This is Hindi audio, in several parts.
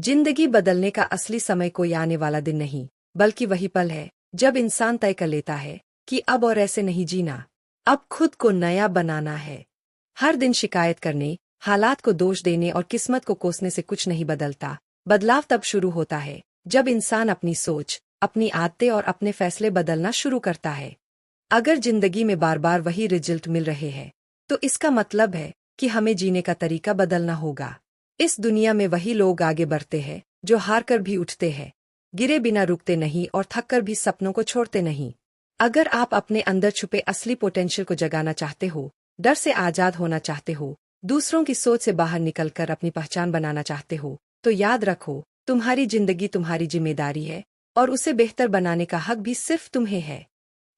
जिंदगी बदलने का असली समय कोई आने वाला दिन नहीं, बल्कि वही पल है जब इंसान तय कर लेता है कि अब और ऐसे नहीं जीना, अब खुद को नया बनाना है। हर दिन शिकायत करने, हालात को दोष देने और किस्मत को कोसने से कुछ नहीं बदलता। बदलाव तब शुरू होता है जब इंसान अपनी सोच, अपनी आदतें और अपने फैसले बदलना शुरू करता है। अगर जिंदगी में बार बार वही रिजल्ट मिल रहे हैं, तो इसका मतलब है कि हमें जीने का तरीका बदलना होगा। इस दुनिया में वही लोग आगे बढ़ते हैं जो हार कर भी उठते हैं, गिरे बिना रुकते नहीं और थक कर भी सपनों को छोड़ते नहीं। अगर आप अपने अंदर छुपे असली पोटेंशियल को जगाना चाहते हो, डर से आजाद होना चाहते हो, दूसरों की सोच से बाहर निकलकर अपनी पहचान बनाना चाहते हो, तो याद रखो, तुम्हारी जिंदगी तुम्हारी जिम्मेदारी है और उसे बेहतर बनाने का हक भी सिर्फ तुम्हें है।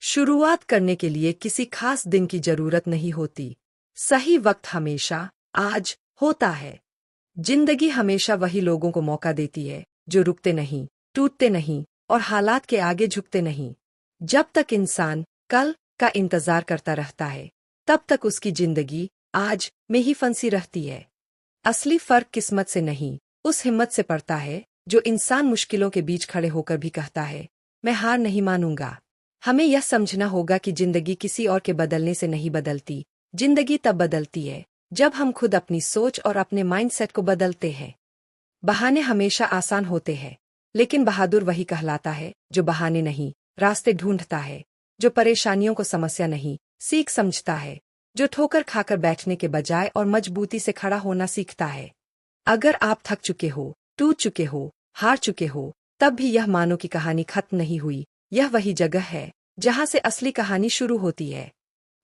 शुरुआत करने के लिए किसी खास दिन की जरूरत नहीं होती। सही वक्त हमेशा आज होता है। जिंदगी हमेशा वही लोगों को मौका देती है जो रुकते नहीं, टूटते नहीं और हालात के आगे झुकते नहीं। जब तक इंसान कल का इंतजार करता रहता है, तब तक उसकी जिंदगी आज में ही फंसी रहती है। असली फर्क किस्मत से नहीं, उस हिम्मत से पड़ता है जो इंसान मुश्किलों के बीच खड़े होकर भी कहता है, मैं हार नहीं मानूंगा। हमें यह समझना होगा कि जिंदगी किसी और के बदलने से नहीं बदलती। जिंदगी तब बदलती है जब हम खुद अपनी सोच और अपने माइंडसेट को बदलते हैं। बहाने हमेशा आसान होते हैं, लेकिन बहादुर वही कहलाता है जो बहाने नहीं, रास्ते ढूंढता है, जो परेशानियों को समस्या नहीं, सीख समझता है, जो ठोकर खाकर बैठने के बजाय और मजबूती से खड़ा होना सीखता है। अगर आप थक चुके हो, टूट चुके हो, हार चुके हो, तब भी यह मानो कि कहानी खत्म नहीं हुई। यह वही जगह है जहां से असली कहानी शुरू होती है।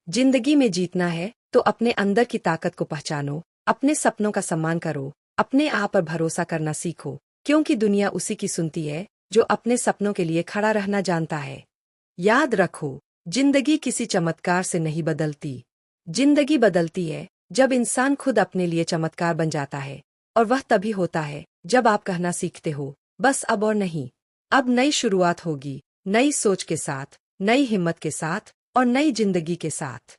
जिंदगी में जीतना है तो अपने अंदर की ताकत को पहचानो, अपने सपनों का सम्मान करो, अपने आप पर भरोसा करना सीखो, क्योंकि दुनिया उसी की सुनती है जो अपने सपनों के लिए खड़ा रहना जानता है। याद रखो, जिंदगी किसी चमत्कार से नहीं बदलती। जिंदगी बदलती है जब इंसान खुद अपने लिए चमत्कार बन जाता है, और वह तभी होता है जब आप कहना सीखते हो, बस अब और नहीं। अब नई शुरुआत होगी, नई सोच के साथ, नई हिम्मत के साथ और नई जिंदगी के साथ।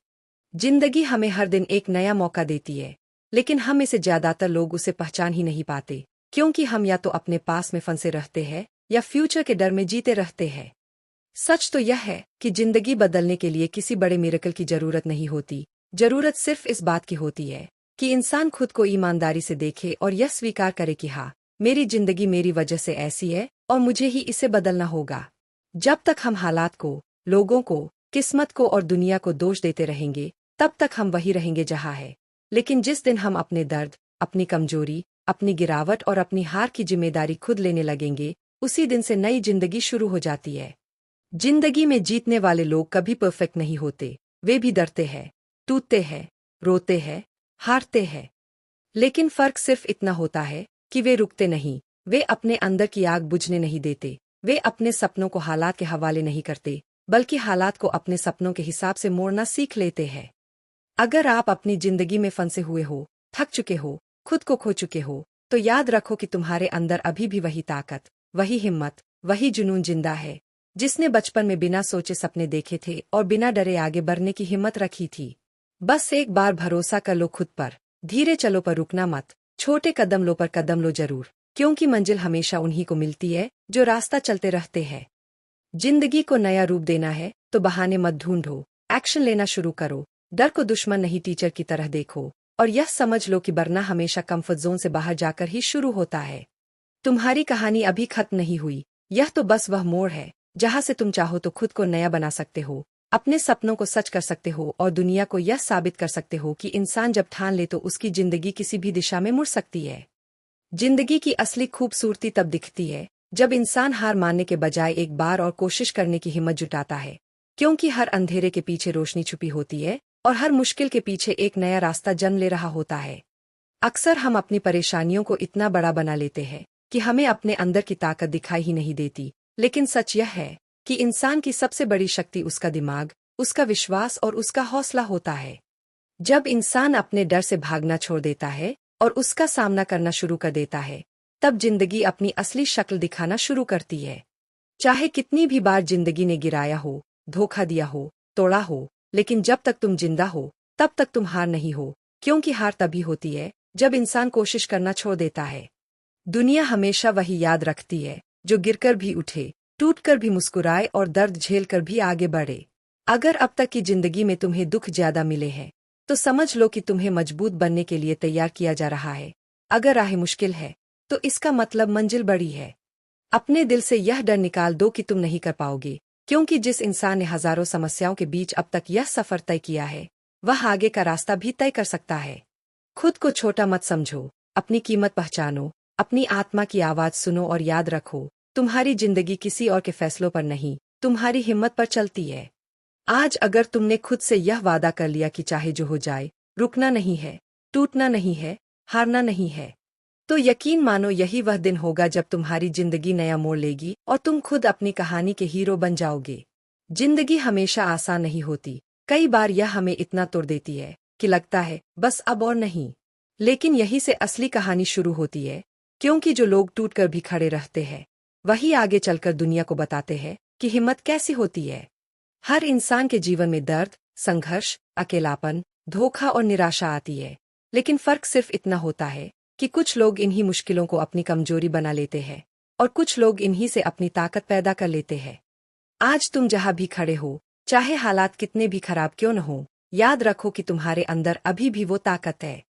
जिंदगी हमें हर दिन एक नया मौका देती है, लेकिन हम इसे ज्यादातर लोग उसे पहचान ही नहीं पाते, क्योंकि हम या तो अपने पास में फंसे रहते हैं या फ्यूचर के डर में जीते रहते हैं। सच तो यह है कि जिंदगी बदलने के लिए किसी बड़े मिरेकल की जरूरत नहीं होती। जरूरत सिर्फ इस बात की होती है कि इंसान खुद को ईमानदारी से देखे और यह स्वीकार करे कि हाँ, मेरी जिंदगी मेरी वजह से ऐसी है और मुझे ही इसे बदलना होगा। जब तक हम हालात को, लोगों को, किस्मत को और दुनिया को दोष देते रहेंगे, तब तक हम वही रहेंगे जहाँ है। लेकिन जिस दिन हम अपने दर्द, अपनी कमजोरी, अपनी गिरावट और अपनी हार की जिम्मेदारी खुद लेने लगेंगे, उसी दिन से नई जिंदगी शुरू हो जाती है। जिंदगी में जीतने वाले लोग कभी परफेक्ट नहीं होते। वे भी डरते हैं, टूटते हैं, रोते हैं, हारते हैं। लेकिन फर्क सिर्फ इतना होता है कि वे रुकते नहीं, वे अपने अंदर की आग बुझने नहीं देते, वे अपने सपनों को हालात के हवाले नहीं करते, बल्कि हालात को अपने सपनों के हिसाब से मोड़ना सीख लेते हैं। अगर आप अपनी जिंदगी में फंसे हुए हो, थक चुके हो, खुद को खो चुके हो, तो याद रखो कि तुम्हारे अंदर अभी भी वही ताकत, वही हिम्मत, वही जुनून जिंदा है, जिसने बचपन में बिना सोचे सपने देखे थे और बिना डरे आगे बढ़ने की हिम्मत रखी थी। बस एक बार भरोसा कर लो खुद पर, धीरे चलो पर रुकना मत, छोटे कदम लो पर कदम लो जरूर, क्योंकि मंजिल हमेशा उन्हीं को मिलती है जो रास्ता चलते रहते हैं। जिंदगी को नया रूप देना है तो बहाने मत ढूंढो, एक्शन लेना शुरू करो। डर को दुश्मन नहीं, टीचर की तरह देखो, और यह समझ लो कि बढ़ना हमेशा कंफर्ट जोन से बाहर जाकर ही शुरू होता है। तुम्हारी कहानी अभी खत्म नहीं हुई, यह तो बस वह मोड़ है जहां से तुम चाहो तो खुद को नया बना सकते हो, अपने सपनों को सच कर सकते हो और दुनिया को यह साबित कर सकते हो कि इंसान जब ठान ले तो उसकी जिंदगी किसी भी दिशा में मुड़ सकती है। जिंदगी की असली खूबसूरती तब दिखती है जब इंसान हार मानने के बजाय एक बार और कोशिश करने की हिम्मत जुटाता है, क्योंकि हर अंधेरे के पीछे रोशनी छुपी होती है और हर मुश्किल के पीछे एक नया रास्ता जन्म ले रहा होता है। अक्सर हम अपनी परेशानियों को इतना बड़ा बना लेते हैं कि हमें अपने अंदर की ताकत दिखाई ही नहीं देती, लेकिन सच यह है कि इंसान की सबसे बड़ी शक्ति उसका दिमाग, उसका विश्वास और उसका हौसला होता है। जब इंसान अपने डर से भागना छोड़ देता है और उसका सामना करना शुरू कर देता है, तब जिंदगी अपनी असली शक्ल दिखाना शुरू करती है। चाहे कितनी भी बार जिंदगी ने गिराया हो, धोखा दिया हो, तोड़ा हो, लेकिन जब तक तुम जिंदा हो, तब तक तुम हार नहीं हो, क्योंकि हार तभी होती है जब इंसान कोशिश करना छोड़ देता है। दुनिया हमेशा वही याद रखती है जो गिरकर भी उठे, टूटकर भी मुस्कुराए और दर्द झेलकर भी आगे बढ़े। अगर अब तक की जिंदगी में तुम्हें दुख ज्यादा मिले हैं, तो समझ लो कि तुम्हें मजबूत बनने के लिए तैयार किया जा रहा है। अगर राह मुश्किल है, तो इसका मतलब मंजिल बड़ी है। अपने दिल से यह डर निकाल दो कि तुम नहीं कर पाओगे, क्योंकि जिस इंसान ने हजारों समस्याओं के बीच अब तक यह सफर तय किया है, वह आगे का रास्ता भी तय कर सकता है। खुद को छोटा मत समझो, अपनी कीमत पहचानो, अपनी आत्मा की आवाज सुनो और याद रखो, तुम्हारी जिंदगी किसी और के फैसलों पर नहीं, तुम्हारी हिम्मत पर चलती है। आज अगर तुमने खुद से यह वादा कर लिया कि चाहे जो हो जाए, रुकना नहीं है, टूटना नहीं है, हारना नहीं है, तो यकीन मानो यही वह दिन होगा जब तुम्हारी जिंदगी नया मोड़ लेगी और तुम खुद अपनी कहानी के हीरो बन जाओगे। जिंदगी हमेशा आसान नहीं होती, कई बार यह हमें इतना तोड़ देती है कि लगता है बस अब और नहीं। लेकिन यही से असली कहानी शुरू होती है, क्योंकि जो लोग टूट कर भी खड़े रहते हैं, वही आगे चलकर दुनिया को बताते हैं कि हिम्मत कैसी होती है। हर इंसान के जीवन में दर्द, संघर्ष, अकेलापन, धोखा और निराशा आती है, लेकिन फर्क सिर्फ इतना होता है कि कुछ लोग इन्हीं मुश्किलों को अपनी कमजोरी बना लेते हैं और कुछ लोग इन्हीं से अपनी ताकत पैदा कर लेते हैं। आज तुम जहां भी खड़े हो, चाहे हालात कितने भी खराब क्यों न हो, याद रखो कि तुम्हारे अंदर अभी भी वो ताकत है